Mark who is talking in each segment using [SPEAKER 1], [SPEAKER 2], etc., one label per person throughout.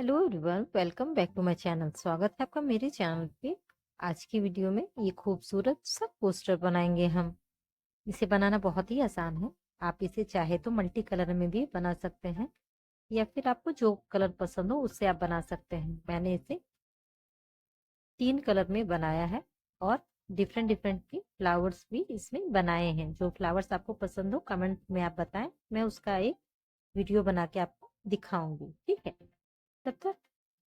[SPEAKER 1] Hello everyone, welcome back to my channel. स्वागत है आपका मेरे चैनल पे। आज की वीडियो में ये खूबसूरत सा पोस्टर बनाएंगे हम। इसे बनाना बहुत ही आसान है। आप इसे चाहे तो मल्टी कलर में भी बना सकते हैं या फिर आपको जो कलर पसंद हो उससे आप बना सकते हैं। मैंने इसे 3 कलर में बनाया है और डिफरेंट डिफरेंट के फ्लावर्स भी इसमें बनाए हैं। जो फ्लावर्स आपको पसंद हो कमेंट में आप बताएं, मैं उसका एक वीडियो बना के आपको दिखाऊंगी। ठीक है, तब तक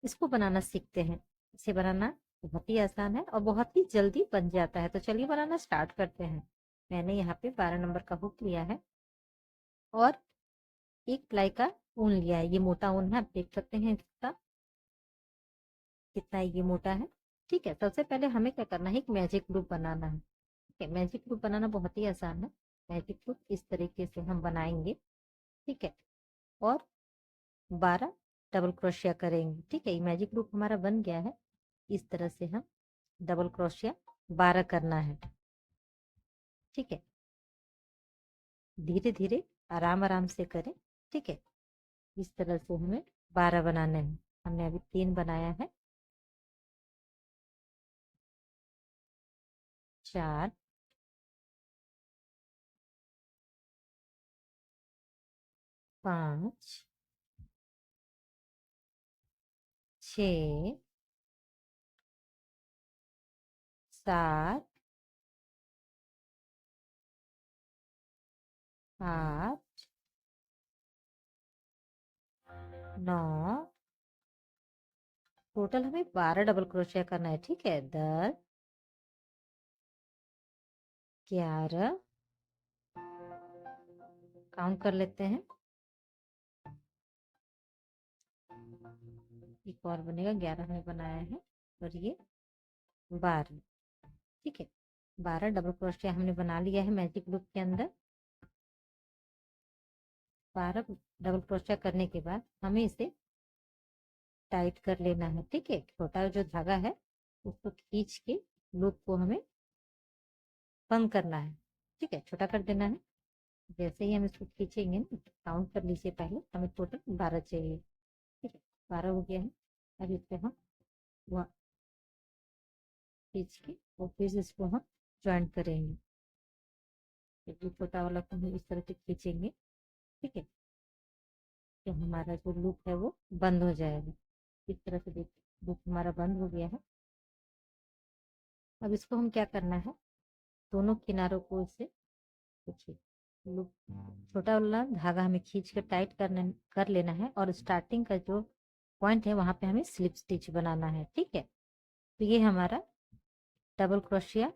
[SPEAKER 1] इसको बनाना सीखते हैं। इसे बनाना बहुत ही आसान है और बहुत ही जल्दी बन जाता है। तो चलिए बनाना स्टार्ट करते हैं। मैंने यहाँ पे 12 नंबर का हुक लिया है और एक प्लाई का ऊन लिया है। ये मोटा ऊन है, आप देख सकते हैं इसका कितना ये मोटा है। ठीक है, सबसे पहले हमें क्या करना है, एक मैजिक लूप बनाना है। ठीक है, मैजिक लूप बनाना बहुत ही आसान है। मैजिक लूप इस तरीके से हम बनाएंगे। ठीक है, और 12 डबल क्रोशिया करेंगे। ठीक है, ये मैजिक लूप हमारा बन गया है। इस तरह से हम डबल क्रोशिया 12 करना है। ठीक है, धीरे धीरे आराम आराम से करें। ठीक है, इस तरह से हमें 12 बनाने हैं। हमने अभी 3 बनाया है। 4, 5, 6, 7, 8, 9, टोटल हमें 12 डबल क्रोशिया करना है। ठीक है, 10, 11, काउंट कर लेते हैं। एक और बनेगा, 11 हमने बनाया है और ये 12। ठीक है, 12 डबल क्रोशिया हमने बना लिया है मैजिक लूप के अंदर। 12 डबल क्रोशिया करने के बाद हमें इसे टाइट कर लेना है। ठीक है, छोटा जो धागा है उसको खींच के लूप को हमें बंद करना है। ठीक है, छोटा कर देना है। जैसे ही हम इसको खींचेंगे ना, काउंट कर लीजिए, पहले हमें टोटल 12 चाहिए। ठीक है, 12 हो गया है। अब इसको हम वहाँ खींच के और फिर इसको हम ज्वाइंट करेंगे। तो छोटा वाला को हम इस तरह से खींचेंगे। ठीक है, तो हमारा जो लूप है वो बंद हो जाएगा। इस तरह से देखिए, लूप हमारा बंद हो गया है। अब इसको हम क्या करना है, दोनों किनारों को इसे देखिए, लूप छोटा वाला धागा हमें खींच कर टाइट कर लेना है और स्टार्टिंग का जो पॉइंट है वहां पे हमें स्लिप स्टिच बनाना है। ठीक है, तो ये हमारा डबल क्रोशिया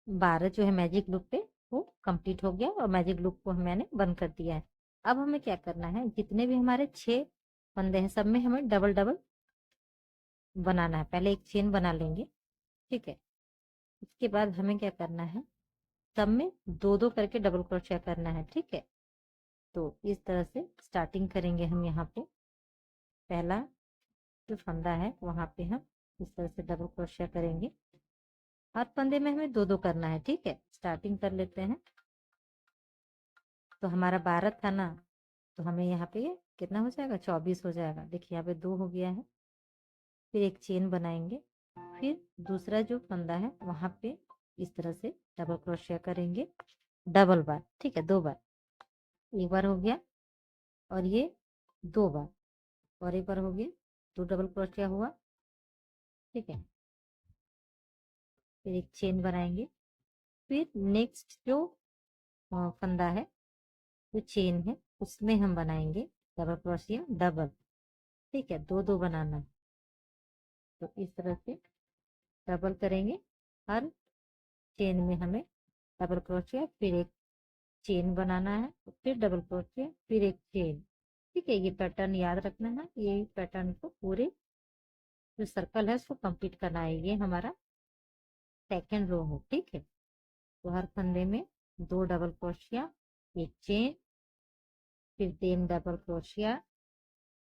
[SPEAKER 1] 12 जो है मैजिक लूप पे वो कंप्लीट हो गया और मैजिक लूप को मैंने बंद कर दिया है। अब हमें क्या करना है, जितने भी हमारे 6 फंदे हैं सब में हमें डबल डबल बनाना है। पहले एक चेन बना लेंगे। ठीक है, उसके बाद हमें क्या करना है, सब में दो दो करके डबल क्रोशिया करना है। ठीक है, तो इस तरह से स्टार्टिंग करेंगे हम। यहाँ पे पहला जो फंदा है वहां पे हम इस तरह से डबल क्रोशिया करेंगे। हर फंदे में हमें दो दो करना है। ठीक है, स्टार्टिंग कर लेते हैं। तो हमारा 12 था ना, तो हमें यहाँ पे कितना हो जाएगा, 24 हो जाएगा। देखिए यहाँ पे 2 हो गया है। फिर एक चेन बनाएंगे, फिर दूसरा जो फंदा है वहां पे इस तरह से डबल क्रोशिया करेंगे डबल बार। ठीक है, 2 बार, एक बार हो गया और ये 2 बार और एक बार हो गया, 2 डबल क्रोशिया हुआ। ठीक है, फिर एक चेन बनाएंगे, फिर नेक्स्ट जो फंदा है, जो चेन है उसमें हम बनाएंगे डबल क्रोशिया डबल। ठीक है, दो दो बनाना है। तो इस तरह से डबल करेंगे। हर चेन में हमें डबल क्रोशिया, फिर एक चेन बनाना है, फिर डबल क्रोशिया, फिर एक चेन। ठीक है, ये पैटर्न याद रखना है। ये पैटर्न को पूरे जो सर्कल है उसको कंप्लीट करना है। ये हमारा सेकेंड रो है। ठीक है, तो हर फंदे में 2 डबल क्रोशिया, एक चेन, फिर 3 डबल क्रोशिया,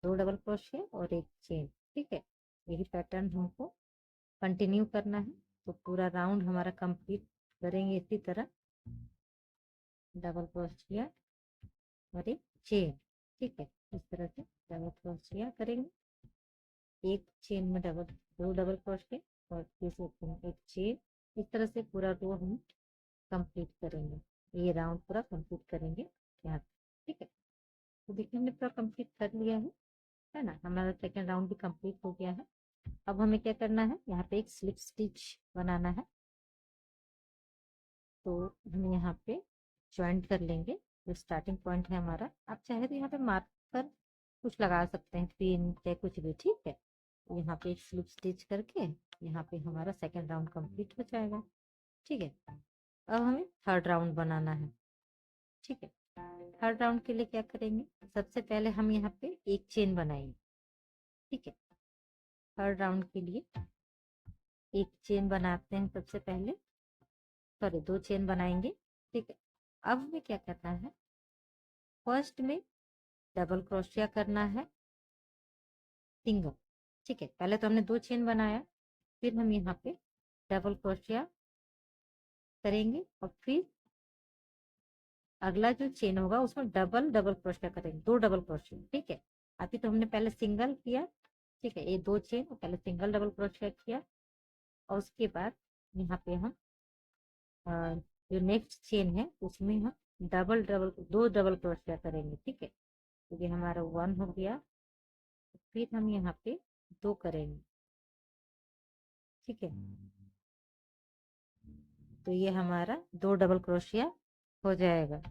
[SPEAKER 1] 2 डबल क्रोशिया और एक चेन। ठीक है, यही पैटर्न हमको कंटिन्यू करना है। तो पूरा राउंड हमारा कंप्लीट करेंगे इसी तरह, डबल क्रोशिया और एक चेन। ठीक है, इस तरह से डबल क्रोशिया करेंगे एक चेन में दो डबल क्रोशिया और तीसरे एक चेन। इस तरह से पूरा रो हम कंप्लीट करेंगे, ये राउंड पूरा कंप्लीट करेंगे यहाँ। ठीक है, तो देखिए हमने पूरा कंप्लीट कर लिया है ना, हमारा सेकेंड राउंड भी कंप्लीट हो गया है। अब हमें क्या करना है, यहाँ पे एक स्लिप स्टिच बनाना है। तो हम यहाँ पे ज्वाइंट कर लेंगे, जो स्टार्टिंग पॉइंट है हमारा। आप चाहे तो यहाँ पे मार्कर कुछ लगा सकते हैं, पिन चाहे कुछ भी, ठीक है। तो यहाँ पे एक स्लिप स्टिच करके यहाँ पे हमारा सेकेंड राउंड कंप्लीट हो जाएगा। ठीक है, अब हमें थर्ड राउंड बनाना है। ठीक है, थर्ड राउंड के लिए क्या करेंगे, सबसे पहले हम यहाँ पे एक चेन बनाएंगे। ठीक है, थर्ड राउंड के लिए एक चेन बनाते हैं सबसे पहले, सॉरी 2 चेन बनाएंगे। ठीक है, अब हमें क्या करना है, फर्स्ट में डबल क्रोशिया करना है सिंगल। ठीक है, पहले तो हमने 2 चेन बनाया, फिर हम यहाँ पे डबल क्रोशिया करेंगे और फिर अगला जो चेन होगा उसमें डबल डबल क्रोशिया करेंगे, 2 डबल क्रोशिया। ठीक है, अभी तो हमने पहले सिंगल किया। ठीक है, ये 2 चेन पहले सिंगल डबल क्रोशिया किया और उसके बाद यहाँ पे हम जो नेक्स्ट चेन है उसमें हम दो डबल क्रोशिया करेंगे। ठीक है, तो ये हमारा 1 हो गया, फिर हम यहाँ पे 2 करेंगे। ठीक है, तो ये हमारा 2 डबल क्रोशिया हो जाएगा।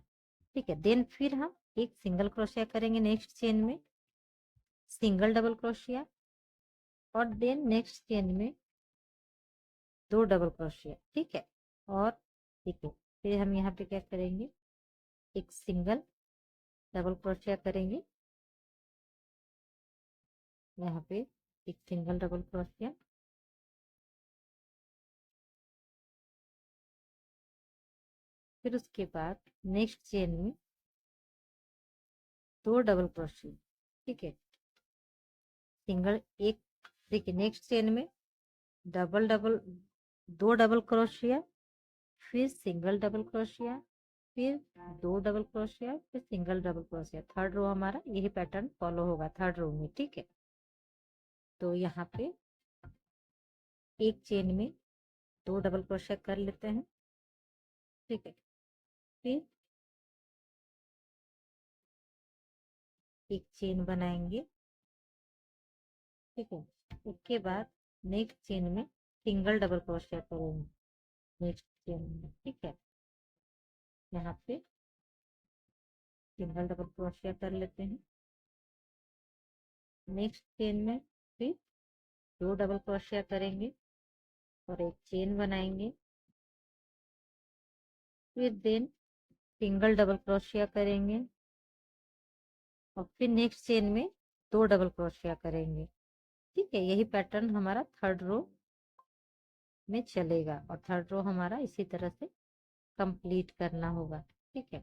[SPEAKER 1] ठीक है, देन फिर हम एक सिंगल क्रोशिया करेंगे नेक्स्ट चेन में, सिंगल डबल क्रोशिया, और देन नेक्स्ट चेन में 2 डबल क्रोशिया। ठीक है, और ठीक है, फिर हम यहाँ पे क्या करेंगे, एक सिंगल डबल क्रोशिया करेंगे, यहाँ पे एक सिंगल डबल क्रोशिया, फिर उसके बाद नेक्स्ट चेन में 2 डबल क्रोशिया। ठीक है, सिंगल एक, देखिए नेक्स्ट चेन में डबल डबल 2 डबल क्रोशिया, फिर सिंगल डबल क्रोशिया, फिर 2 डबल क्रोशिया, फिर सिंगल डबल क्रोशिया। थर्ड रो हमारा यही पैटर्न फॉलो होगा थर्ड रो में। ठीक है, तो यहाँ पे एक चेन में 2 डबल क्रोशिया कर लेते हैं। ठीक है, फिर एक चेन बनाएंगे। ठीक है, उसके बाद नेक्स्ट चेन में सिंगल डबल क्रोशिया करेंगे नेक्स्ट चेन में। ठीक है, यहाँ पे सिंगल डबल क्रोशिया कर लेते हैं, नेक्स्ट चेन में फिर 2 डबल क्रोशिया करेंगे और एक चेन बनाएंगे, फिर देन सिंगल डबल क्रोशिया करेंगे और फिर नेक्स्ट चेन में 2 डबल क्रोशिया करेंगे। ठीक है, यही पैटर्न हमारा थर्ड रो में चलेगा और थर्ड रो हमारा इसी तरह से कंप्लीट करना होगा। ठीक है,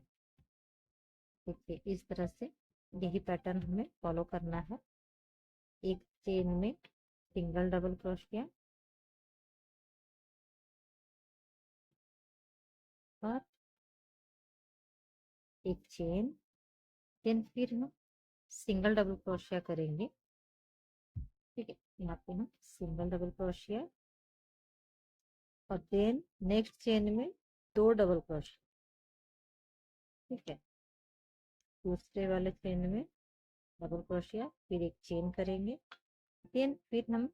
[SPEAKER 1] देखिए इस तरह से यही पैटर्न हमें फॉलो करना है। एक चेन में सिंगल डबल क्रोशिया और एक चेन, देन फिर हम सिंगल डबल क्रोशिया करेंगे। ठीक है, यहाँ पे हम सिंगल डबल क्रोशिया और देन नेक्स्ट चेन में 2 डबल क्रोशिया। ठीक है, दूसरे वाले चेन में डबल क्रोशिया, फिर एक चेन करेंगे, देन फिर हम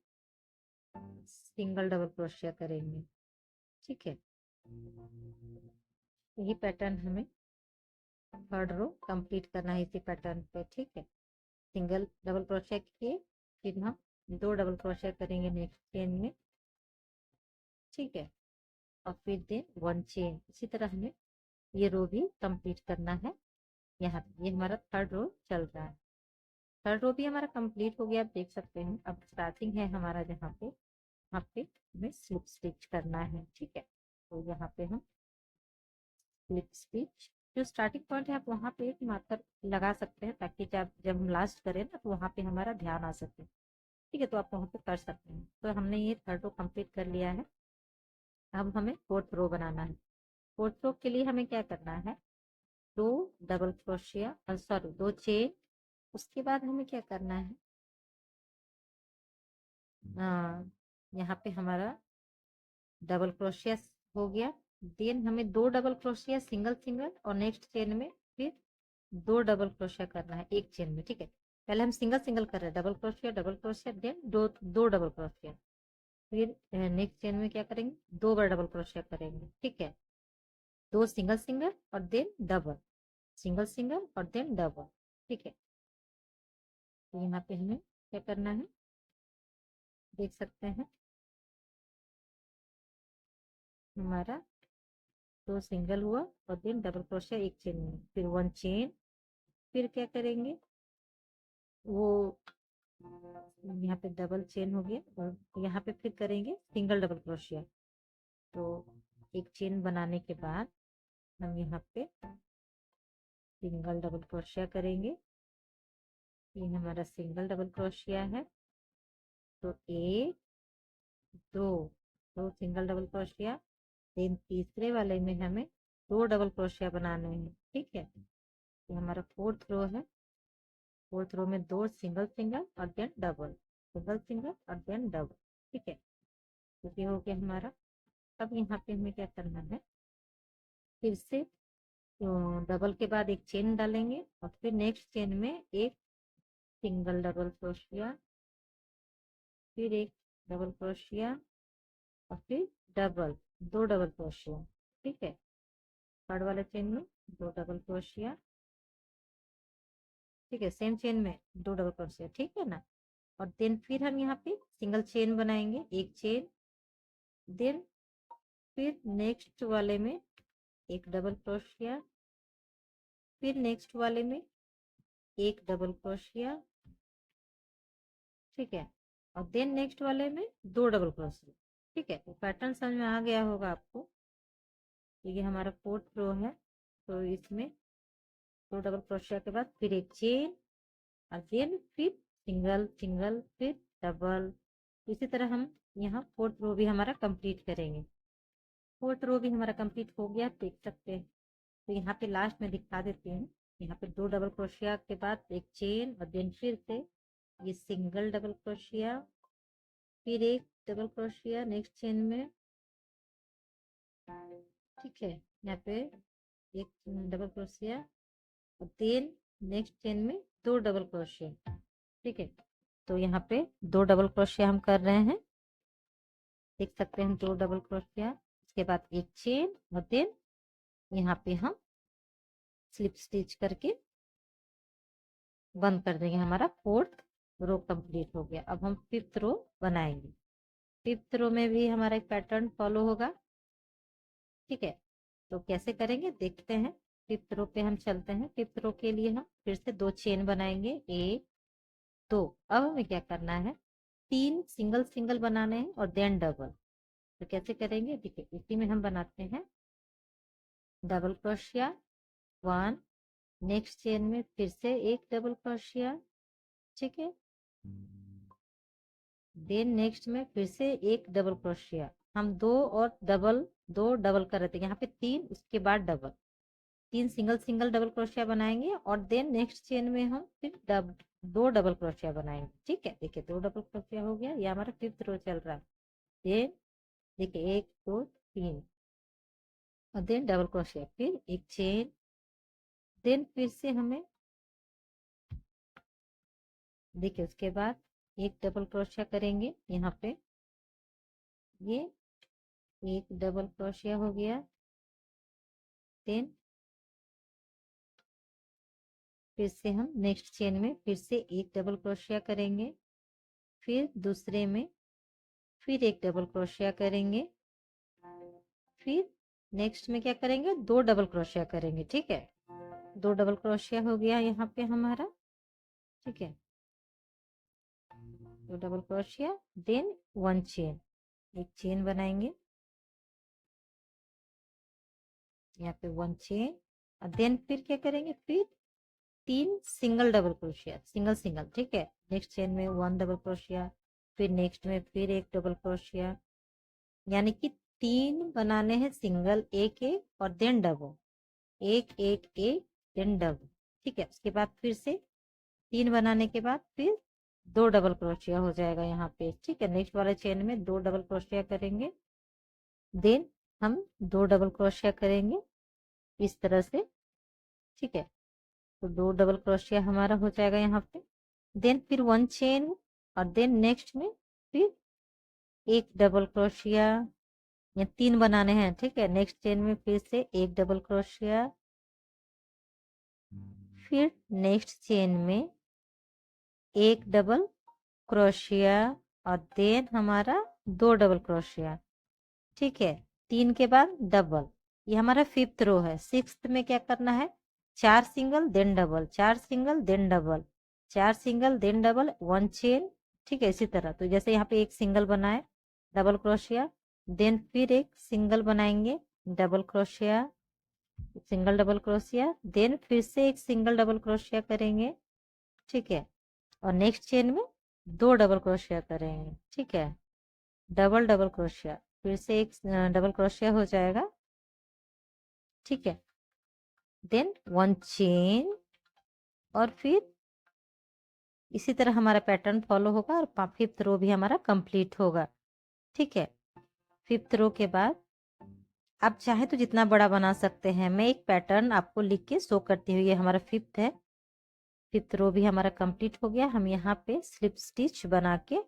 [SPEAKER 1] सिंगल डबल क्रोशिया करेंगे। ठीक है, यही पैटर्न हमें थर्ड रो कंप्लीट करना है इसी पैटर्न पे। ठीक है, सिंगल डबल क्रोशिया किए, फिर हम 2 डबल क्रोशिया करेंगे नेक्स्ट चेन में। ठीक है, और फिर देन 1 चेन, इसी तरह हमें ये रो भी कंप्लीट करना है। यहाँ ये हमारा थर्ड रो चल रहा है, थर्ड रो भी हमारा कंप्लीट हो गया, आप देख सकते हैं। अब स्टार्टिंग है हमारा जहाँ पे, यहाँ पे हमें स्लिप स्टिच करना है। ठीक है, तो यहाँ पे हम स्लिप स्टिच, जो स्टार्टिंग पॉइंट है आप वहाँ पे एक मार्कर लगा सकते हैं, ताकि जब हम लास्ट करें ना तो वहाँ पे हमारा ध्यान आ सके। ठीक है, तो आप वहाँ पे कर सकते हैं। तो हमने ये थर्ड रो कंप्लीट कर लिया है, अब हमें फोर्थ रो बनाना है। फोर्थ रो के लिए हमें क्या करना है, 2 डबल क्रोशिया, सॉरी 2 चेन, उसके बाद हमें क्या करना है, यहाँ पे हमारा डबल क्रोशिया हो गया। देन हमें 2 डबल क्रोशिया सिंगल सिंगल और नेक्स्ट चेन में फिर 2 डबल क्रोशिया करना है एक चेन में। ठीक है, पहले हम सिंगल सिंगल कर रहे हैं, डबल क्रोशिया देन दो डबल क्रोशिया। फिर नेक्स्ट चेन में क्या करेंगे, 2 बार डबल क्रोशिया करेंगे। ठीक है, 2 सिंगल सिंगल और देन डबल, सिंगल सिंगल और देन डबल। ठीक है, तो यहाँ पे हमें क्या करना है, देख सकते हैं हमारा 2 सिंगल हुआ और देन डबल क्रोशिया एक चेन में, फिर 1 चेन। फिर क्या करेंगे, वो यहाँ पे डबल चेन हो गया और यहाँ पे फिर करेंगे सिंगल डबल क्रोशिया। तो एक चेन बनाने के बाद हम यहाँ पे सिंगल डबल क्रोशिया करेंगे। ये हमारा सिंगल डबल क्रोशिया है, तो एक, दो सिंगल डबल क्रोशिया। देन तीसरे वाले में हमें 2 डबल क्रोशिया बनाने हैं। ठीक है, ये हमारा 4th रो है। 4th रो में 2 सिंगल सिंगल और देन डबल, सिंगल सिंगल और देन डबल। ठीक है, तो ये हो गया हमारा। अब यहाँ पे हमें क्या करना है, फिर से डबल के बाद एक चेन डालेंगे और फिर नेक्स्ट चेन में एक सिंगल डबल क्रोशिया, फिर एक डबल क्रोशिया और फिर डबल, 2 डबल क्रोशिया। ठीक है, थर्ड वाले चेन में 2 डबल क्रोशिया। ठीक है, सेम चेन में 2 डबल क्रोशिया। ठीक है ना, और देन फिर हम यहाँ पे सिंगल चेन बनाएंगे, एक चेन। देन फिर नेक्स्ट वाले में एक डबल क्रोशिया, फिर नेक्स्ट वाले में एक डबल क्रोशिया। ठीक है, और देन नेक्स्ट वाले में 2 डबल क्रोशिया। ठीक है, तो पैटर्न समझ में आ गया होगा आपको। ये हमारा 4th रो है, तो इसमें 2 डबल क्रोशिया के बाद फिर एक चेन और देन फिर सिंगल सिंगल फिर डबल। इसी तरह हम यहाँ 4th रो भी हमारा कंप्लीट करेंगे। 4th रो भी हमारा कंप्लीट हो गया, देख सकते हैं। तो यहाँ पे लास्ट में दिखा देती हूँ, यहाँ पे 2 डबल क्रोशिया के बाद एक चेन और देन फिर से ये सिंगल डबल क्रोशिया, फिर एक डबल क्रोशिया नेक्स्ट चेन में। ठीक है, यहाँ पे एक डबल क्रोशिया और देन नेक्स्ट चेन में 2 डबल क्रोशिया। ठीक है, तो यहाँ पे 2 डबल क्रोशिया हम कर रहे हैं, देख सकते हैं 2 डबल क्रोशिया। उसके बाद एक चेन और देन यहाँ पे हम स्लिप स्टिच करके बंद कर देंगे। हमारा 4th रो कंप्लीट हो गया। अब हम 5th रो बनाएंगे। 5th रो में भी हमारा एक पैटर्न फॉलो होगा। ठीक है, तो कैसे करेंगे देखते हैं। 5th रो पे हम चलते हैं। 5th रो के लिए हम फिर से 2 चेन बनाएंगे, एक, 2। अब हमें क्या करना है, 3 सिंगल सिंगल बनाने हैं और देन डबल। तो कैसे करेंगे देखिए, इसी में हम बनाते हैं डबल क्रोशिया 1, नेक्स्ट चेन में फिर से एक डबल क्रोशिया। ठीक है, देन नेक्स्ट में फिर से एक डबल क्रोशिया। हम 2 डबल कर रहे थे, यहाँ पे 3, उसके बाद double, 3 single single double crochet बनाएंगे और देन नेक्स्ट चेन में हम फिर 2 डबल क्रोशिया बनाएंगे। ठीक है, देखिए 2 डबल क्रोशिया हो गया। ये हमारा 5th रो चल रहा है। देन देखिए 1 2 3 और देन डबल क्रोशिया, फिर एक चेन। देन फिर से हमें देखिए उसके बाद एक डबल क्रोशिया करेंगे। यहाँ पे ये एक डबल क्रोशिया हो गया। देन फिर से हम नेक्स्ट चेन में फिर से एक डबल क्रोशिया करेंगे, फिर दूसरे में फिर एक डबल क्रोशिया करेंगे, फिर नेक्स्ट में क्या करेंगे, 2 डबल क्रोशिया करेंगे। ठीक है, 2 डबल क्रोशिया हो गया यहाँ पे हमारा। ठीक है, 2 डबल क्रोशिया देन 1 चेन, एक चेन बनाएंगे यहाँ पे 1 चेन और देन फिर क्या करेंगे, फिर 3 सिंगल डबल क्रोशिया, सिंगल सिंगल। ठीक है, नेक्स्ट चेन में 1 डबल क्रोशिया, फिर नेक्स्ट में फिर एक डबल क्रोशिया, यानी कि 3 बनाने हैं सिंगल, एक एक और देन डबल, एक एक एक देन डबल। ठीक है, उसके बाद फिर से 3 बनाने के बाद फिर 2 डबल क्रोशिया हो जाएगा यहाँ पे। ठीक है, नेक्स्ट वाले चेन में 2 डबल क्रोशिया करेंगे, देन हम 2 डबल क्रोशिया करेंगे इस तरह से। ठीक है, तो 2 डबल क्रोशिया हमारा हो जाएगा यहाँ पे। देन फिर 1 चेन, और देन नेक्स्ट में फिर 1 डबल क्रोशिया, या 3 बनाने हैं। ठीक है, नेक्स्ट चेन में फिर से 1 डबल क्रोशिया, फिर नेक्स्ट चेन में 1 डबल क्रोशिया, और देन हमारा 2 डबल क्रोशिया। ठीक है, 3 के बाद डबल, ये हमारा 5th रो है। 6th में क्या करना है, 4 single then double, 4 single then double, 4 single then double, 1 chain. ठीक है, इसी तरह तो जैसे यहाँ पे एक सिंगल बनाए डबल क्रोशिया, देन फिर एक सिंगल बनाएंगे डबल क्रोशिया, सिंगल डबल क्रोशिया, देन फिर से एक सिंगल डबल क्रोशिया करेंगे। ठीक है, और नेक्स्ट चेन में 2 डबल क्रोशिया करेंगे। ठीक है, डबल डबल क्रोशिया, फिर से एक डबल क्रोशिया हो जाएगा। ठीक है, देन 1 चेन, और फिर इसी तरह हमारा पैटर्न फॉलो होगा और 5th रो भी हमारा कंप्लीट होगा। ठीक है, 5th रो के बाद आप चाहे तो जितना बड़ा बना सकते हैं। मैं एक पैटर्न आपको लिख के शो करती हूँ। ये हमारा 5th है, 5th रो भी हमारा कंप्लीट हो गया। हम यहाँ पे स्लिप स्टिच बना के,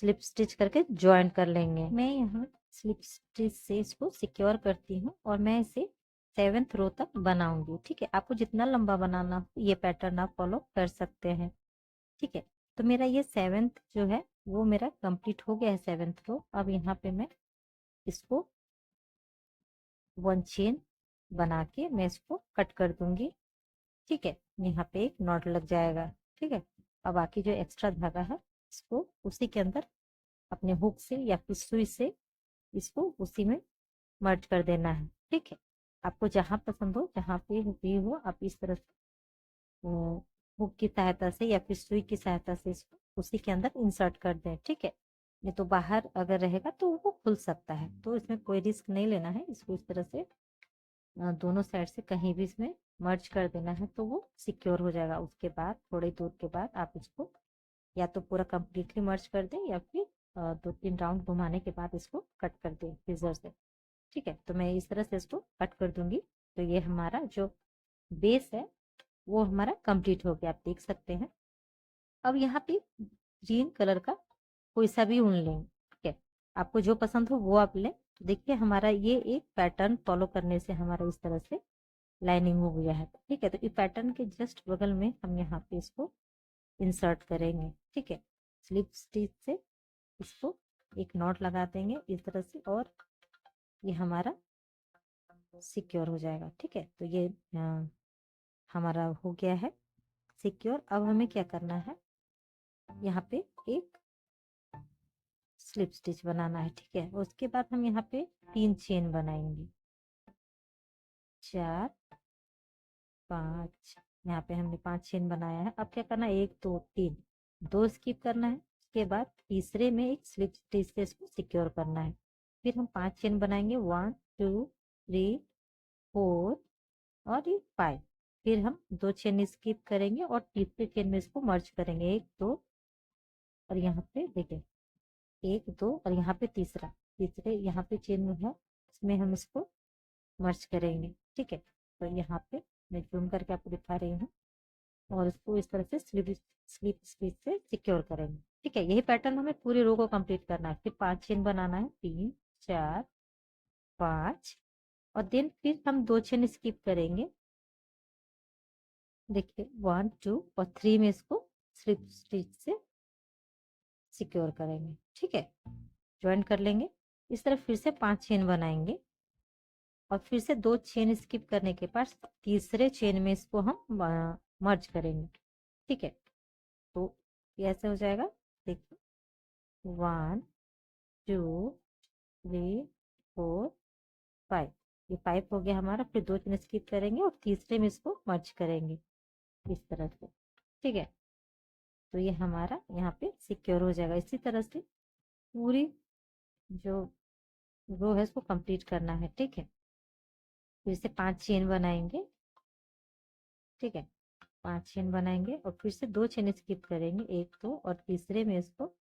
[SPEAKER 1] स्लिप स्टिच करके ज्वाइन कर लेंगे। मैं यहाँ स्लिप स्टिच से इसको सिक्योर करती हूँ, और मैं इसे 7th रो तक बनाऊंगी। ठीक है, आपको जितना लंबा बनाना हो ये पैटर्न आप फॉलो कर सकते हैं। ठीक है, तो मेरा ये 7th जो है वो मेरा कंप्लीट हो गया है, 7th रो। अब यहाँ पे मैं इसको 1 चेन बना के मैं इसको कट कर दूंगी। ठीक है, यहाँ पे एक नॉट लग जाएगा। ठीक है, अब बाकी जो एक्स्ट्रा धागा है इसको उसी के अंदर अपने हुक से या फिर सुई से इसको उसी में मर्ज कर देना है। ठीक है, आपको जहां पसंद हो, जहां पे भी हो, आप इस तरह से हुक की सहायता से या फिर सुई की सहायता से इसको उसी के अंदर इंसर्ट कर दें। ठीक है, नहीं तो बाहर अगर रहेगा तो वो खुल सकता है, तो इसमें कोई रिस्क नहीं लेना है। इसको इस तरह से दोनों साइड से कहीं भी इसमें मर्ज कर देना है, तो वो सिक्योर हो जाएगा। उसके बाद थोड़ी दूर के बाद आप इसको या तो पूरा कंप्लीटली मर्ज कर दें, या फिर 2-3 राउंड घुमाने के बाद इसको कट कर दें सीजर से। ठीक है, तो मैं इस तरह से इसको कट कर दूंगी। तो ये हमारा जो बेस है वो हमारा कंप्लीट हो गया, आप देख सकते हैं। अब यहाँ पे ग्रीन कलर का कोई सा भी ऊन लें। ठीक है, आपको जो पसंद हो वो आप लें। तो देखिए हमारा ये एक पैटर्न फॉलो करने से हमारा इस तरह से लाइनिंग हो गया है। ठीक है, तो इस पैटर्न के जस्ट बगल में हम यहाँ पे इसको इंसर्ट करेंगे। ठीक है, स्लिप स्टिच से इसको एक नॉट लगा देंगे इस तरह से, और ये हमारा सिक्योर हो जाएगा। ठीक है, तो ये हमारा हो गया है सिक्योर। अब हमें क्या करना है, यहाँ पे एक स्लिप स्टिच बनाना है। ठीक है, उसके बाद हम यहाँ पे 3 चेन बनाएंगे, 4 5, यहाँ पे हमने 5 चेन बनाया है। अब क्या करना है, 1 2 3, 2 स्किप करना है। उसके बाद तीसरे में एक स्लिप स्टिच से इसको सिक्योर करना है। फिर हम 5 चेन बनाएंगे, 1 2 3 4 और ये 5। फिर हम 2 चेन स्किप करेंगे और तीसरे चेन में इसको मर्ज करेंगे, 1 2, और यहाँ पे देखें 1 2, और यहाँ पे तीसरा, तीसरे यहाँ पे चेन में है, इसमें हम इसको मर्ज करेंगे। ठीक है, तो यहाँ पे मैं जूम करके आपको दिखा रही हूँ, और इसको इस तरह से स्लिप स्लिप स्टिच से सिक्योर करेंगे। ठीक है, यही पैटर्न हमें पूरे रो को कंप्लीट करना है। फिर 5 चेन बनाना है, 3 4 5, और देन फिर हम 2 चेन स्किप करेंगे। देखिए 1 2 और 3 में इसको स्लिप स्टिच से सिक्योर करेंगे। ठीक है, ज्वाइन कर लेंगे। इस तरह फिर से 5 चेन बनाएंगे, और फिर से 2 चेन स्किप करने के बाद तीसरे चेन में इसको हम मर्ज करेंगे। ठीक है, तो ये ऐसे हो जाएगा। देखिए 1 2 3 4 5, ये 5 हो गया हमारा। फिर 2 चेन स्किप करेंगे और तीसरे में इसको मर्ज करेंगे इस तरह से। ठीक है, तो ये हमारा यहाँ पे सिक्योर हो जाएगा। इसी तरह से पूरी जो रो है इसको कंप्लीट करना है। ठीक है, फिर से 5 चेन बनाएंगे। ठीक है, 5 चेन बनाएंगे और फिर से 2 चेन स्किप करेंगे, 1 2, और तीसरे में इसको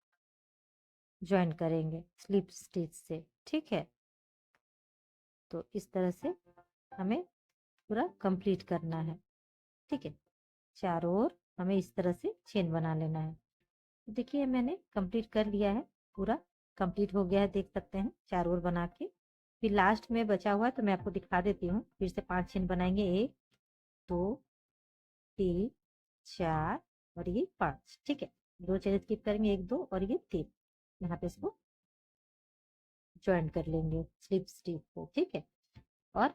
[SPEAKER 1] ज्वाइन करेंगे स्लिप स्टिच से। ठीक है, तो इस तरह से हमें पूरा कंप्लीट करना है। ठीक है, चारों ओर हमें इस तरह से चेन बना लेना है। देखिए मैंने कंप्लीट कर लिया है, पूरा कंप्लीट हो गया है, देख सकते हैं चारों ओर बना के। फिर लास्ट में बचा हुआ है तो मैं आपको दिखा देती हूँ। फिर से 5 चेन बनाएंगे, 1 2 3 4 और ये 5। ठीक है, 2 चेन स्किप करेंगे, 1 2 और ये 3। यहाँ पे इसको ज्वाइन कर लेंगे स्लिप स्टिच को। ठीक है, और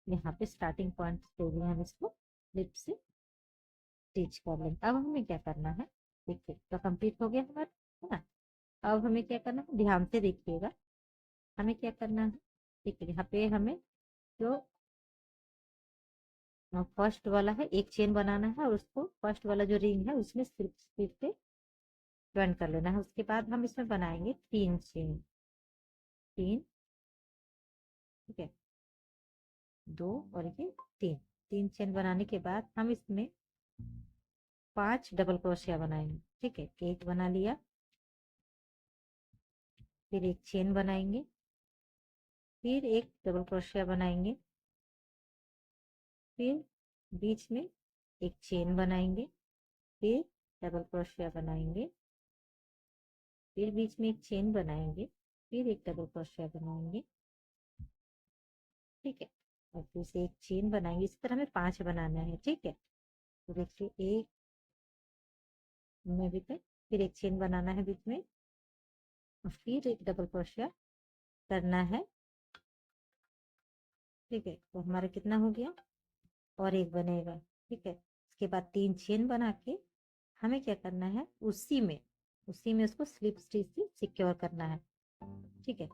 [SPEAKER 1] यहाँ पे स्टार्टिंग पॉइंट से भी हम इसको स्लिप से स्टिच कर लेंगे। अब हमें क्या करना है, देखिए तो कंप्लीट हो गया हमारा, है ना। अब हमें क्या करना है, ध्यान से देखिएगा। हमें क्या करना है, देखिए यहाँ पे हमें जो फर्स्ट वाला है एक चेन बनाना है और उसको फर्स्ट वाला जो रिंग है उसमें सिर्फ स्लिप से ज्वाइन कर लेना है। उसके बाद हम इसमें बनाएंगे 3 चेन, 3। ठीक है, 2 और ये 3। 3 चेन बनाने के बाद हम इसमें 5 डबल क्रोशिया बनाएंगे। ठीक है, एक बना लिया, फिर एक चेन बनाएंगे, फिर एक डबल क्रोशिया बनाएंगे, फिर बीच में एक चेन बनाएंगे, फिर डबल क्रोशिया बनाएंगे, फिर बीच में एक चेन बनाएंगे, फिर एक डबल क्रोशिया बनाएंगे। ठीक है, और फिर से एक चेन बनाएंगे। इस तरह हमें 5 बनाना है। ठीक है, तो देखिए एक में भी फिर एक चेन बनाना है बीच में, और फिर एक डबल क्रोशिया करना है। ठीक है, तो हमारा कितना हो गया, और एक बनेगा। ठीक है, उसके बाद 3 चेन बना के हमें क्या करना है, उसी में उसको स्लिप स्टिच से सिक्योर करना है। ठीक है,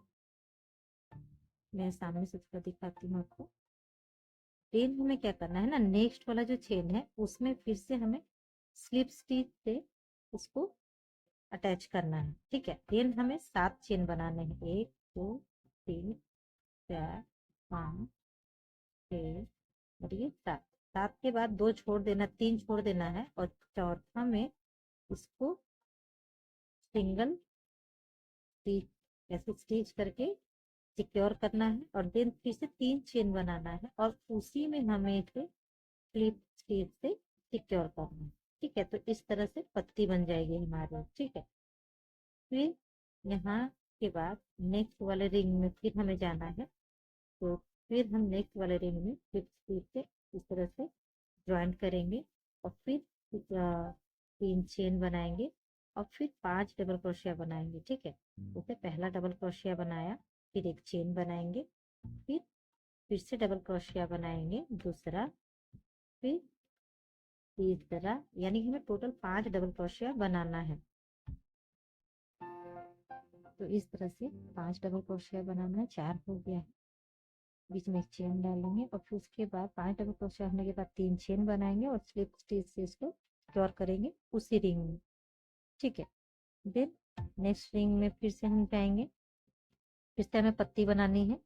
[SPEAKER 1] मैं सामने से थोड़ा दिखाती हूँ आपको। फिर हमें क्या करना है ना, नेक्स्ट वाला जो चेन है उसमें फिर से हमें स्लिप स्टिच से उसको अटैच करना है। ठीक है, फिर हमें 7 चेन बनाने हैं, 1 2 3 4 5 6 और ये 7। 7 के बाद 2 छोड़ देना, 3 छोड़ देना है, और चौथा में इसको सिंगल स्टिच ऐसे स्टिच करके सिक्योर करना है, और देन फिर से 3 चेन बनाना है और उसी में हमें इसे स्लिप स्टिच से सिक्योर करना है। ठीक है, तो इस तरह से पत्ती बन जाएगी हमारी। ठीक है, फिर यहाँ के बाद नेक्स्ट वाले रिंग में फिर हमें जाना है, तो फिर हम नेक्स्ट वाले रिंग में स्लिप स्टिच से इस तरह से ज्वाइन करेंगे, और फिर 3 चेन बनाएंगे, और फिर 5 डबल क्रोशिया बनाएंगे। ठीक है, जैसे पहला डबल क्रोशिया बनाया, फिर एक चेन बनाएंगे, फिर से डबल क्रोशिया बनाएंगे दूसरा, फिर तीसरा, यानी कि हमें टोटल 5 डबल क्रोशिया बनाना है। तो इस तरह से 5 डबल क्रोशिया बनाना है। 4 हो गया है, बीच में एक चेन डालेंगे, और फिर उसके बाद 5 डबल क्रोशिया होने के बाद 3 चेन बनाएंगे और स्लिप स्टिच से इसको सिक्योर करेंगे उसी रिंग में। ठीक है, देन नेक्स्ट रिंग में फिर से हम जाएंगे, फिर से हमें पत्ती बनानी है।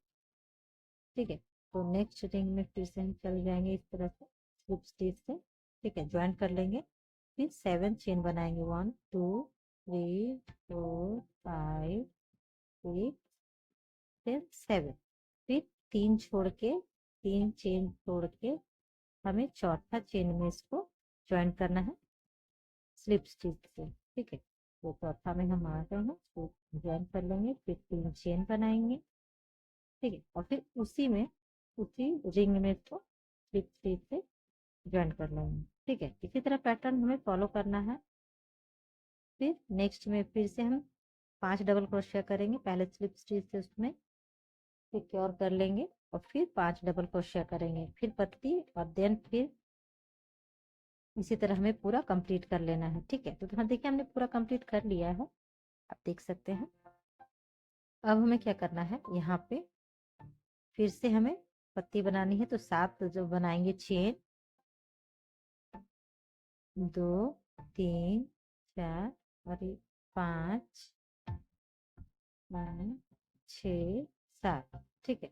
[SPEAKER 1] ठीक है, तो नेक्स्ट रिंग में फिर से हम चल जाएंगे इस तरह से स्लिप स्टिच से। ठीक है, ज्वाइन कर लेंगे, फिर 7 चेन बनाएंगे, 1 2 3 4 5 6 7। फिर 3 चेन छोड़ के हमें चौथा चेन में इसको ज्वाइन करना है स्लिप स्टिच से। ठीक है, तो चौथा में हम आ गए हैं, तो ज्वाइन कर लेंगे, फिर 3 चेन बनाएंगे। ठीक है, और फिर उसी रिंग में इसको स्लिप स्टिच से ज्वाइन कर लेंगे। ठीक है, इसी तरह पैटर्न हमें फॉलो करना है। फिर नेक्स्ट में फिर से हम 5 डबल क्रोशिया करेंगे, पहले स्लिप स्टिच से उसमें सिक्योर कर लेंगे, और फिर 5 डबल क्रोशिया करेंगे, फिर पत्ती, और देन फिर इसी तरह हमें पूरा कंप्लीट कर लेना है। ठीक है, तो हाँ देखिए हमने पूरा कंप्लीट कर लिया है, आप देख सकते हैं। अब हमें क्या करना है, यहाँ पे फिर से हमें पत्ती बनानी है, तो 7 जो बनाएंगे चेन, 2 3 4 और 5 6 7। ठीक है,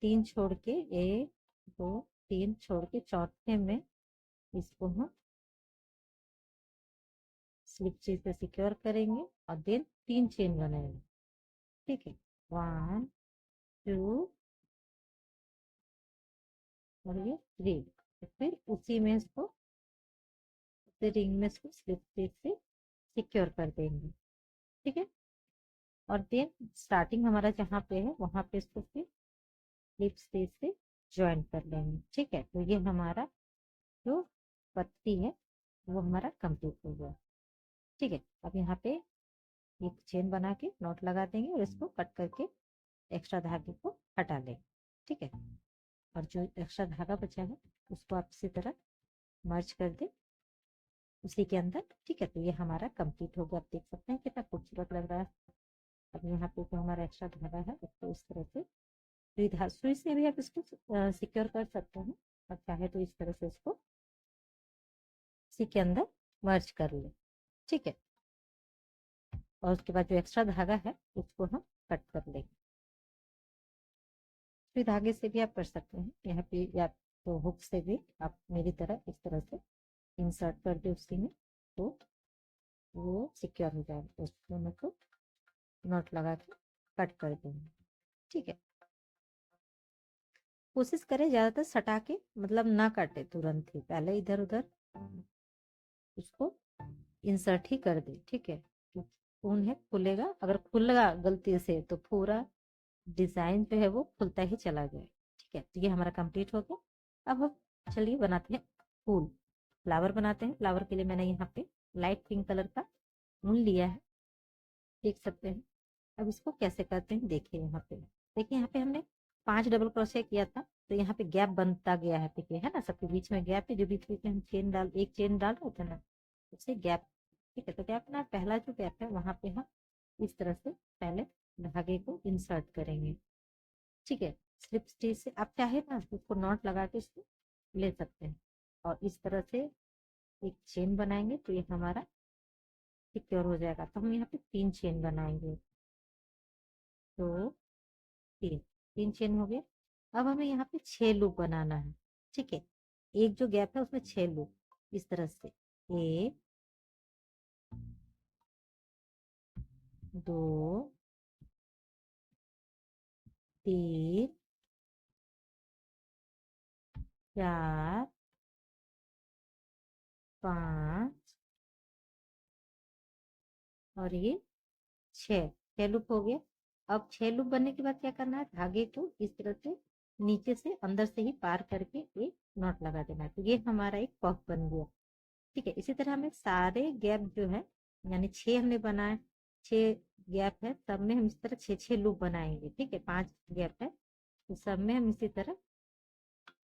[SPEAKER 1] 3 छोड़ के 1 2 3 छोड़ के चौथे में इसको हम स्लिप स्टिच से सिक्योर करेंगे और देन 3 चेन बनाएंगे। ठीक है, 1 2 और ये 3। तो फिर उसी में इसको रिंग में इसको स्लिप स्टिच से सिक्योर कर देंगे। ठीक है, और देन स्टार्टिंग हमारा जहाँ पे है वहां पे इसको फिर स्लिप स्टिच से ज्वाइन कर लेंगे। ठीक है, तो ये हमारा जो पत्ती है वो हमारा कंप्लीट हो गया। ठीक है, अब यहाँ पे एक चेन बना के नॉट लगा देंगे और इसको कट करके एक्स्ट्रा धागे को हटा लेंगे। ठीक है, और जो एक्स्ट्रा धागा बचा है उसको आप इसी तरह मर्ज कर दें उसी के अंदर। ठीक है, तो ये हमारा कंप्लीट हो गया। आप देख सकते हैं कितना खूबसूरत लग रहा है। अब यहाँ पे जो हमारा एक्स्ट्रा धागा है उसको इस तरह से सुई से भी आप इसको सिक्योर कर सकते हैं, और चाहे तो इस तरह से इसको इसी के अंदर मर्ज कर ले। ठीक है, और उसके बाद जो एक्स्ट्रा धागा है उसको हम कट कर लेंगे। सुई धागे से भी आप कर सकते हैं यहाँ पे, या तो हुक से भी आप मेरी तरह इस तरह से इंसर्ट कर दे उसी में, तो वो सिक्योर हो जाएगा। तो दोनों को नॉट लगा के कट कर देंगे। ठीक है, कोशिश करें ज्यादातर सटा के, मतलब ना काटे तुरंत ही, पहले इधर उधर उसको इंसर्ट ही कर दे। ठीक है, ऊन है खुलेगा, अगर खुलेगा गलती से तो पूरा डिजाइन जो है वो खुलता ही चला गया। ठीक है, तो ये हमारा कंप्लीट हो गया। अब हम चलिए बनाते हैं फूल, फ्लावर बनाते हैं। फ्लावर के लिए मैंने यहाँ पे लाइट पिंक कलर का ऊन लिया है, देख सकते हैं। अब इसको कैसे करते हैं देखिए। यहाँ पे देखिए, यहाँ पे हमने 5 डबल क्रोशे किया था, तो यहाँ पे गैप बनता गया है। देखिए है ना, सबके बीच में गैप है, जो बीच बीच में हम एक चेन डाल रहे थे ना, उससे गैप। ठीक है, तो क्या अपना पहला जो गैप है वहां पे हम इस तरह से पहले धागे को इंसर्ट करेंगे। ठीक है, स्लिप स्टिच से आप चाहे ना उसको नॉट लगा के इसको ले सकते हैं, और इस तरह से एक चेन बनाएंगे तो ये हमारा सिक्योर हो जाएगा। तो हम यहाँ पे 3 चेन बनाएंगे, तो 3 चेन हो गए। अब हमें यहाँ पे 6 लूप बनाना है। ठीक है, एक जो गैप है उसमें 6 लूप, इस तरह से 1 2 3 4 5 और ये 6 लूप हो गए। अब 6 लूप बनने के बाद क्या करना है, धागे को इस तरह से नीचे से अंदर से ही पार करके एक नॉट लगा देना है। तो ये हमारा एक पफ बन गया। ठीक है, इसी तरह हमें सारे गैप जो है, यानी 6 हमने बनाए, 6 गैप है, सब में हम इस तरह 6 लूप बनाएंगे। ठीक है, 5 गैप है तो सब में हम इसी तरह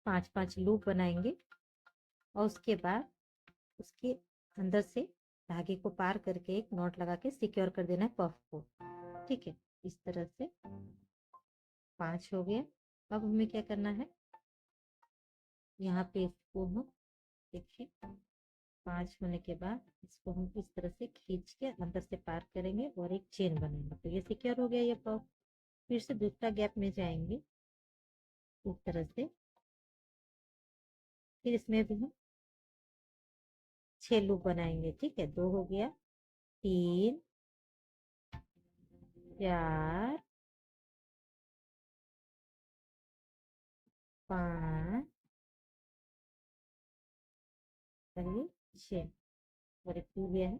[SPEAKER 1] 5 लूप बनाएंगे, और उसके बाद उसके अंदर से धागे को पार करके एक नॉट लगा के सिक्योर कर देना है पफ को। ठीक है, इस तरह से 5 हो गए। अब हमें क्या करना है, यहाँ पे इसको हम देखिए 5 होने के बाद इसको हम इस तरह से खींच के अंदर से पार करेंगे और एक चेन बनाएंगे, तो ये सिक्योर हो गया ये पफ। फिर से दूसरा गैप में जाएंगे इस तरह से, फिर इसमें भी हम 6 लूप बनाएंगे। ठीक है, 2 हो गया, 3 4 5 और ये 6, और एक टूट गया है,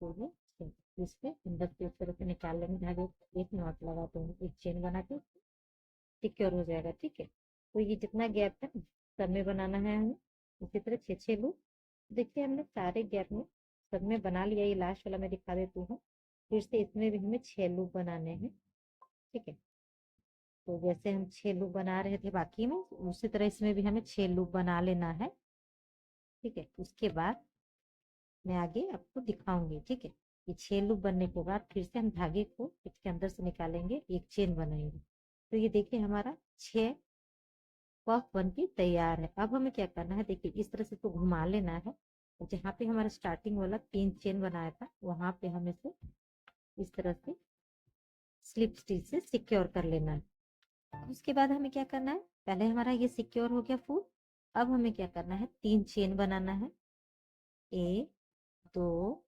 [SPEAKER 1] तो ये 6। इस पे अंदर से इस तरह से निकाल लेंगे धागे को, एक नॉट लगा देंगे, एक चेन बना के सिक्योर हो जाएगा। ठीक है, तो ये जितना गैप है ना, सब में बनाना है हमें इसी तरह 6 लूप। देखिए हमने सारे गैप में सब में बना लिया, ये लास्ट वाला मैं दिखा देती हूँ। फिर से इसमें भी हमें 6 लूप बनाने हैं। ठीक है, तो जैसे हम 6 लूप बना रहे थे बाकी में, उसी तरह इसमें भी हमें 6 लूप बना लेना है। ठीक है, उसके बाद मैं आगे आपको दिखाऊंगी। ठीक है, ये 6 लूप बनने के बाद फिर से हम धागे को इसके अंदर से निकालेंगे, एक चेन बनाएंगे। तो ये देखिए हमारा 6 पफ बन के तैयार है। अब हमें क्या करना है, देखिए इस तरह से तो घुमा लेना है, जहाँ पे हमारा स्टार्टिंग वाला 3 चेन बनाया था वहां पे हमें से इस तरह से स्लिप स्टिच से सिक्योर कर लेना है। उसके बाद हमें क्या करना है, पहले हमारा ये सिक्योर हो गया फूल। अब हमें क्या करना है, 3 चेन बनाना है, 1 2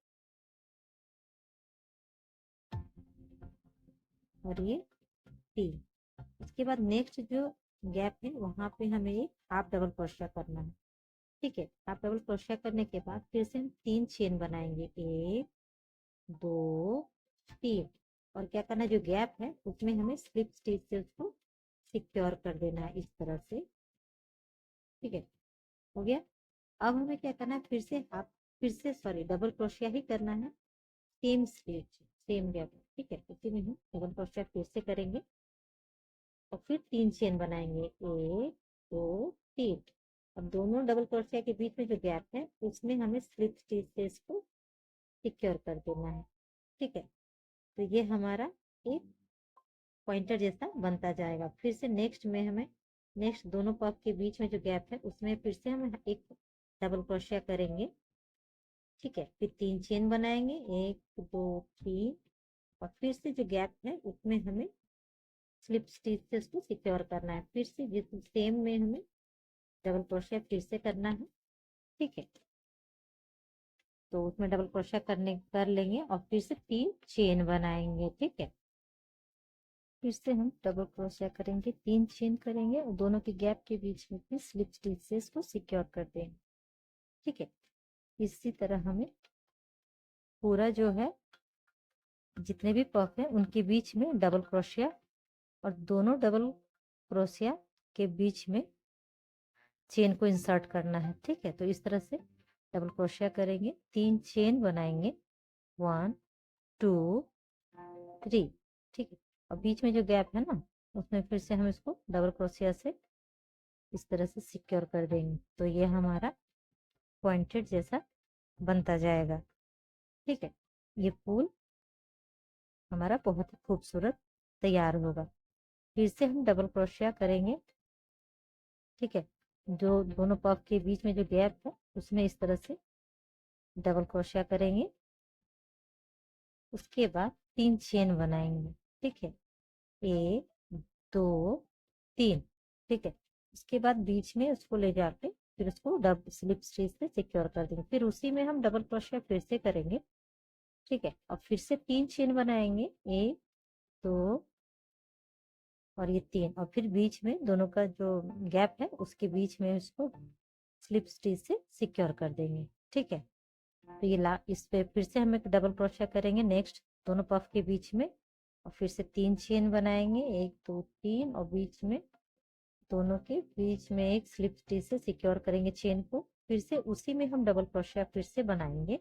[SPEAKER 1] और ये 3। उसके बाद नेक्स्ट जो गैप है वहां पे हमें एक हाफ डबल क्रोशिया करना है। ठीक है, हाफ डबल क्रोशिया करने के बाद फिर से हम 3 चेन बनाएंगे, 1 2 3। और क्या करना है, जो गैप है उसमें हमें स्लिप स्टिच से उसको सिक्योर कर देना है इस तरह से। ठीक है, हो गया। अब हमें क्या करना है, फिर से सॉरी डबल क्रोशिया ही करना है, सेम स्टिच सेम गैप। ठीक है, उसी में हम डबल क्रोशिया फिर से करेंगे और फिर 3 चेन बनाएंगे, 1 2 3। अब दोनों डबल क्रोशिया के बीच में जो गैप है उसमें हमें स्लिप स्टिच से इसको सिक्योर कर देना है। ठीक है, तो ये हमारा एक पॉइंटर जैसा बनता जाएगा। फिर से नेक्स्ट दोनों पफ के बीच में जो गैप है उसमें फिर से हम एक डबल क्रोशिया करेंगे। ठीक है, फिर 3 चेन बनाएंगे, 1 2 3। और फिर से जो गैप है उसमें हमें स्लिप स्टिच से उसको सिक्योर करना है। फिर से जिस सेम में हमें डबल क्रोशिया फिर से करना है। ठीक है, तो उसमें डबल क्रोशिया कर लेंगे और फिर से 3 चेन बनाएंगे। ठीक है, फिर से हम डबल क्रोशिया करेंगे, 3 चेन करेंगे और दोनों के गैप के बीच में फिर स्लिप स्टिच से इसको सिक्योर कर देंगे। ठीक है, इसी तरह हमें पूरा जो है जितने भी पफ है उनके बीच में डबल क्रोशिया और दोनों डबल क्रोशिया के बीच में चेन को इंसर्ट करना है। ठीक है, तो इस तरह से डबल क्रोशिया करेंगे, 3 चेन बनाएंगे, 1 2 3। ठीक है, और बीच में जो गैप है ना उसमें फिर से हम इसको डबल क्रोशिया से इस तरह से सिक्योर कर देंगे, तो ये हमारा पॉइंटेड जैसा बनता जाएगा। ठीक है, ये फूल हमारा बहुत ही खूबसूरत तैयार होगा। फिर से हम डबल क्रोशिया करेंगे। ठीक है, जो दोनों पफ के बीच में जो गैप है उसमें इस तरह से डबल क्रोशिया करेंगे। उसके बाद 3 चेन बनाएंगे। ठीक है, 1 2 3। ठीक है, उसके बाद बीच में उसको ले जाके फिर उसको डबल स्लिप स्टिच से सिक्योर कर देंगे। फिर उसी में हम डबल क्रोशिया फिर से करेंगे। ठीक है, और फिर से 3 चेन बनाएंगे, 1 2 और ये 3। और फिर बीच में दोनों का जो गैप है उसके बीच में उसको स्लिप स्टिच से सिक्योर कर देंगे। ठीक है, तो ये इस पे फिर से हम एक डबल क्रोशिया करेंगे नेक्स्ट दोनों पफ के बीच में और फिर से 3 चेन बनाएंगे, 1 2 3। और बीच में दोनों के बीच में एक स्लिप स्टिच से सिक्योर करेंगे चेन को। फिर से उसी में हम डबल क्रोशिया फिर से बनाएंगे।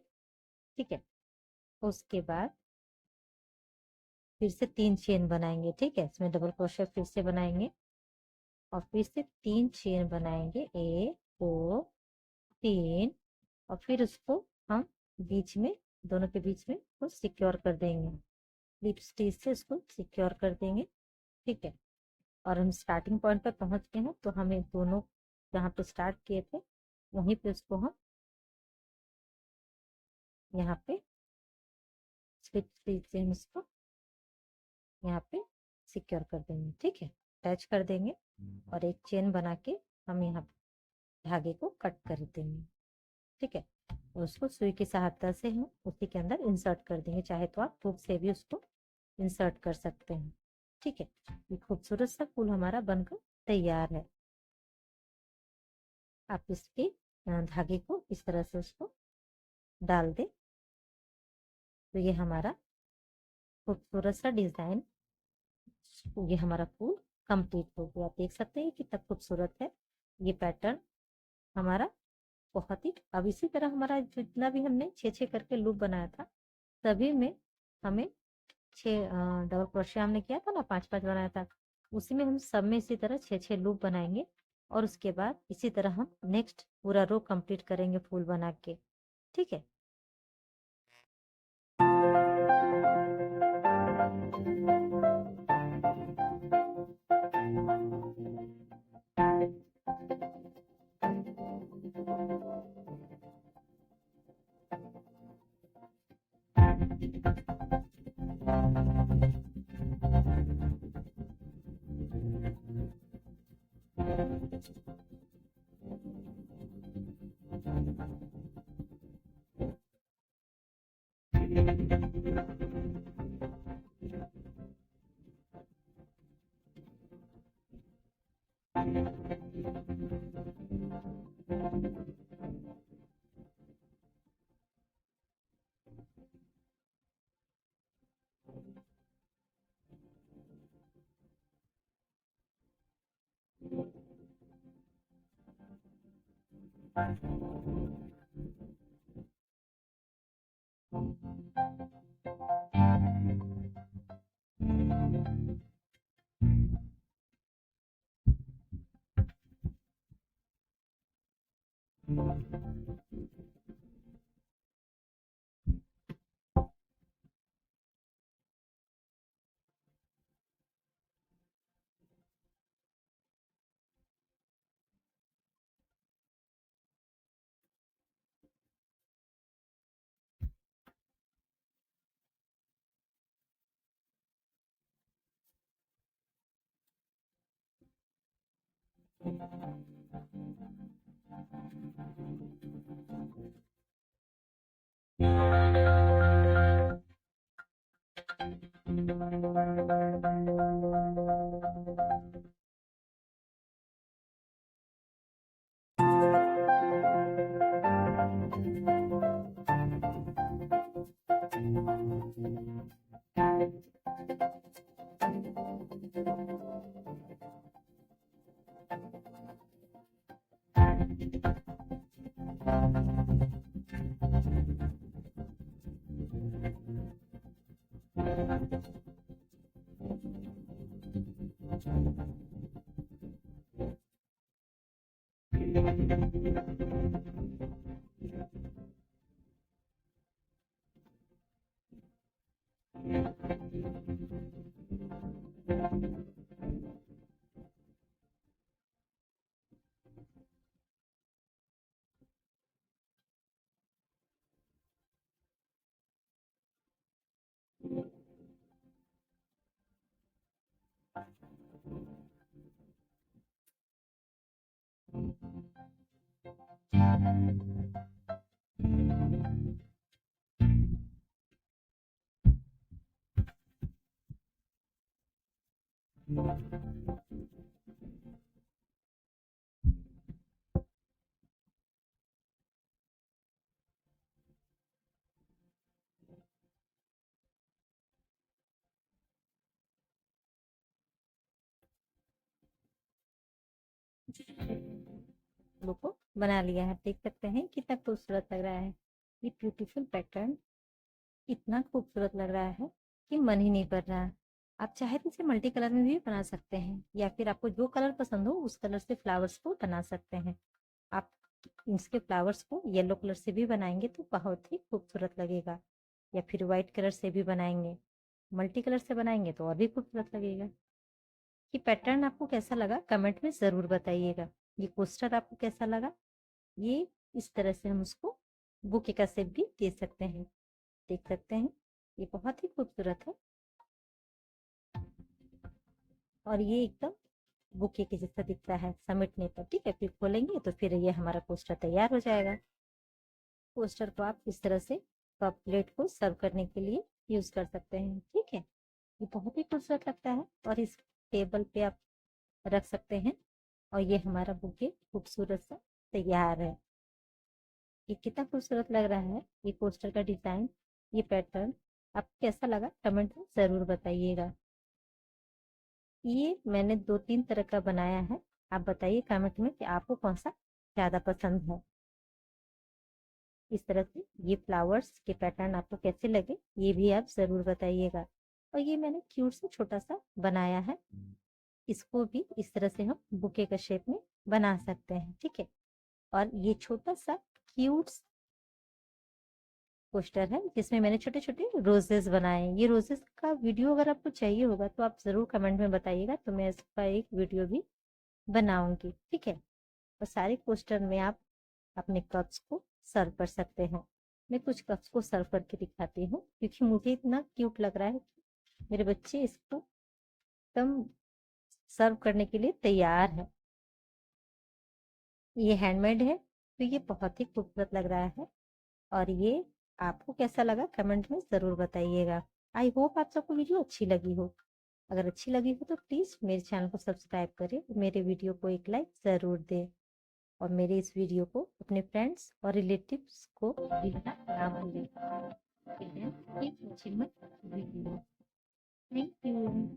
[SPEAKER 1] ठीक है, उसके बाद फिर से 3 चेन बनाएंगे। ठीक है, इसमें डबल क्रोशिया फिर से बनाएंगे और फिर से 3 चेन बनाएंगे, 1 2 3। और फिर उसको हम बीच में दोनों के बीच में को सिक्योर कर देंगे, स्लिप स्टिच से इसको सिक्योर कर देंगे। ठीक है, और हम स्टार्टिंग पॉइंट पर पहुंच गए हैं, तो हमें दोनों जहाँ पे स्टार्ट किए थे वहीं पे उसको हम यहाँ पे स्लिप स्टिच से हम इसको यहाँ पे सिक्योर कर देंगे। ठीक है, अटैच कर देंगे और एक चेन बना के हम यहाँ धागे को कट कर देंगे। ठीक है, और उसको सुई की सहायता से हम उसी के अंदर इंसर्ट कर देंगे, चाहे तो आप हुक से भी उसको इंसर्ट कर सकते हैं। ठीक है, ये खूबसूरत सा फूल हमारा बनकर तैयार है। आप इसके धागे को इस तरह से उसको डाल दें, तो ये हमारा खूबसूरत सा डिजाइन, ये हमारा फूल कंप्लीट हो गया। आप देख सकते हैं कितना खूबसूरत है ये पैटर्न हमारा, बहुत ही। अब इसी तरह हमारा जितना भी हमने 6-6 करके लूप बनाया था सभी में हमें 6 डबल क्रोशिया हमने किया था ना, 5-5 बनाया था, उसी में हम सब में इसी तरह 6-6 लूप बनाएंगे। और उसके बाद इसी तरह हम नेक्स्ट पूरा रो कंप्लीट करेंगे फूल बना के। ठीक है, लोगों को बना लिया है। देख सकते हैं कितना खूबसूरत लग रहा है। ये ब्यूटीफुल पैटर्न इतना खूबसूरत लग रहा है कि मन ही नहीं भर रहा। आप चाहे तो इसे मल्टी कलर में भी बना सकते हैं, या फिर आपको जो कलर पसंद हो उस कलर से फ्लावर्स को बना सकते हैं। आप इसके फ्लावर्स को येलो कलर से भी बनाएंगे तो बहुत ही खूबसूरत लगेगा, या फिर व्हाइट कलर से भी बनाएंगे। मल्टी कलर से बनाएंगे तो और भी खूबसूरत लगेगा। ये पैटर्न आपको कैसा लगा कमेंट में ज़रूर बताइएगा। ये पोस्टर आपको कैसा लगा। ये इस तरह से हम उसको बुके का शेप भी दे सकते हैं। देख सकते हैं ये बहुत ही खूबसूरत है, और ये एकदम बुके के जैसा दिखता है समेटने पर। ठीक है, फिर खोलेंगे तो फिर ये हमारा पोस्टर तैयार हो जाएगा। पोस्टर को आप इस तरह से कप प्लेट को सर्व करने के लिए यूज कर सकते हैं। ठीक है, ये बहुत ही खूबसूरत लगता है, और इस टेबल पे आप रख सकते हैं, और ये हमारा बुके खूबसूरत सा तैयार है। ये कितना खूबसूरत लग रहा है। ये पोस्टर का डिजाइन, ये पैटर्न आपको कैसा लगा कमेंट में जरूर बताइएगा। ये मैंने 2-3 तरह का बनाया है। आप बताइए कमेंट में कि आपको कौन सा ज्यादा पसंद है। इस तरह से ये फ्लावर्स के पैटर्न आपको कैसे लगे ये भी आप जरूर बताइएगा। और ये मैंने क्यूट से छोटा सा बनाया है, इसको भी इस तरह से हम बुके का शेप में बना सकते हैं। ठीक है, और ये छोटा सा क्यूट पोस्टर है जिसमें मैंने छोटे छोटे रोजेस बनाए हैं। ये रोजेस का वीडियो अगर आपको चाहिए होगा तो आप जरूर कमेंट में बताइएगा, तो मैं इसका एक वीडियो भी बनाऊंगी। ठीक है, और सारे पोस्टर में आप अपने कप्स को सर्व कर सकते हैं। मैं कुछ कप्स को सर्व करके दिखाती हूँ, क्योंकि मुझे इतना क्यूट लग रहा है कि मेरे बच्चे इसको एकदम सर्व करने के लिए तैयार है। ये हैंडमेड है तो ये बहुत ही खूबसूरत लग रहा है। और ये आपको कैसा लगा कमेंट में जरूर बताइएगा। आई होप आप सबको वीडियो अच्छी लगी हो। अगर अच्छी लगी हो तो प्लीज़ मेरे चैनल को सब्सक्राइब करें, मेरे वीडियो को एक लाइक ज़रूर दें और मेरे इस वीडियो को अपने फ्रेंड्स और रिलेटिव्स को दिखाना ना भूलें। Keep watching my video. Thank you.